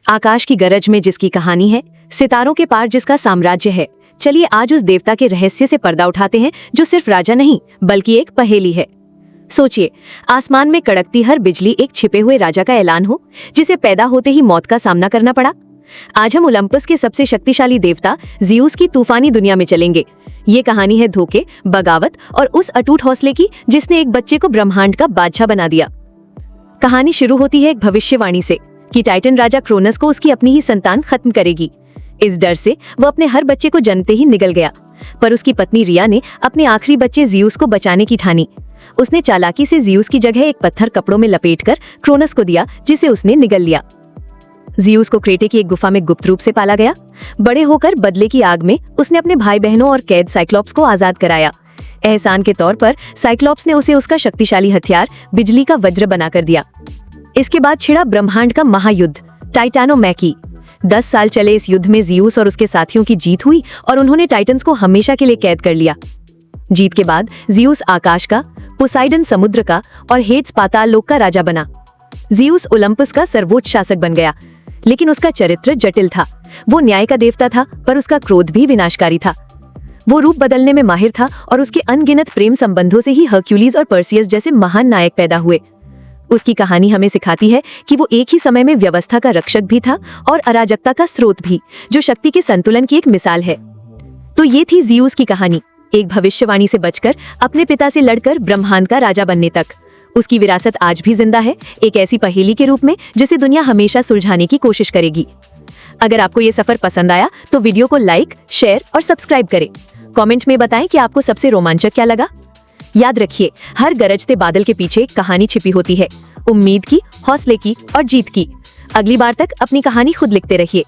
आकाश की गरज में जिसकी कहानी है, सितारों के पार जिसका साम्राज्य है। चलिए आज उस देवता के रहस्य से पर्दा उठाते हैं जो सिर्फ राजा नहीं बल्कि एक पहेली है। सोचिए, आसमान में कड़कती हर बिजली एक छिपे हुए राजा का ऐलान हो, जिसे पैदा होते ही मौत का सामना करना पड़ा। आज हम ओलंपस के सबसे शक्तिशाली देवता ज़्यूस की तूफानी दुनिया में चलेंगे। ये कहानी है धोखे, बगावत और उस अटूट हौसले की जिसने एक बच्चे को ब्रह्मांड का बादशाह बना दिया। कहानी शुरू होती है एक भविष्यवाणी से कि टाइटन राजा क्रोनस को उसकी अपनी ही संतान खत्म करेगी। इस डर से वो अपने हर बच्चे को जन्मते ही निगल गया, पर उसकी पत्नी रिया ने अपने आखिरी बच्चे ज़्यूस को बचाने की ठानी। उसने चालाकी से ज़्यूस की जगह एक पत्थर कपड़ों में लपेटकर क्रोनस को दिया, जिसे उसने निगल लिया। ज़्यूस को क्रेटे की एक गुफा में गुप्त रूप से पाला गया। बड़े होकर बदले की आग में उसने अपने भाई बहनों और कैद साइक्लॉप्स को आजाद कराया। एहसान के तौर पर साइक्लॉप्स ने उसे उसका शक्तिशाली हथियार बिजली का वज्र बनाकर दिया। इसके बाद छिड़ा ब्रह्मांड का महायुद्ध, टाइटैनोमैकी। 10 साल चले इस युद्ध में ज़्यूस और उसके साथियों की जीत हुई और उन्होंने टाइटन्स को हमेशा के लिए कैद कर लिया। जीत के बाद ज़्यूस आकाश का, पोसाइडन समुद्र का और हेड्स पाताल लोक का राजा बना। ज़्यूस ओलंपस का सर्वोच्च शासक बन गया, लेकिन उसका चरित्र जटिल था। वो न्याय का देवता था, पर उसका क्रोध भी विनाशकारी था। वो रूप बदलने में माहिर था और उसके अनगिनत प्रेम संबंधों से ही हर्क्यूलिस और पर्सियस जैसे महान नायक पैदा हुए। उसकी कहानी हमें सिखाती है कि वो एक ही समय में व्यवस्था का रक्षक भी था और अराजकता का स्रोत भी, जो शक्ति के संतुलन की एक मिसाल है। तो ये थी ज़्यूस की कहानी, एक भविष्यवाणी से बचकर अपने पिता से लड़कर ब्रह्मांड का राजा बनने तक। उसकी विरासत आज भी जिंदा है, एक ऐसी पहेली के रूप में जिसे दुनिया हमेशा सुलझाने की कोशिश करेगी। अगर आपको ये सफर पसंद आया तो वीडियो को लाइक, शेयर और सब्सक्राइब करें। कमेंट में बताएं कि आपको सबसे रोमांचक क्या लगा। याद रखिए, हर गरजते बादल के पीछे एक कहानी छिपी होती है, उम्मीद की, हौसले की और जीत की। अगली बार तक अपनी कहानी खुद लिखते रहिए।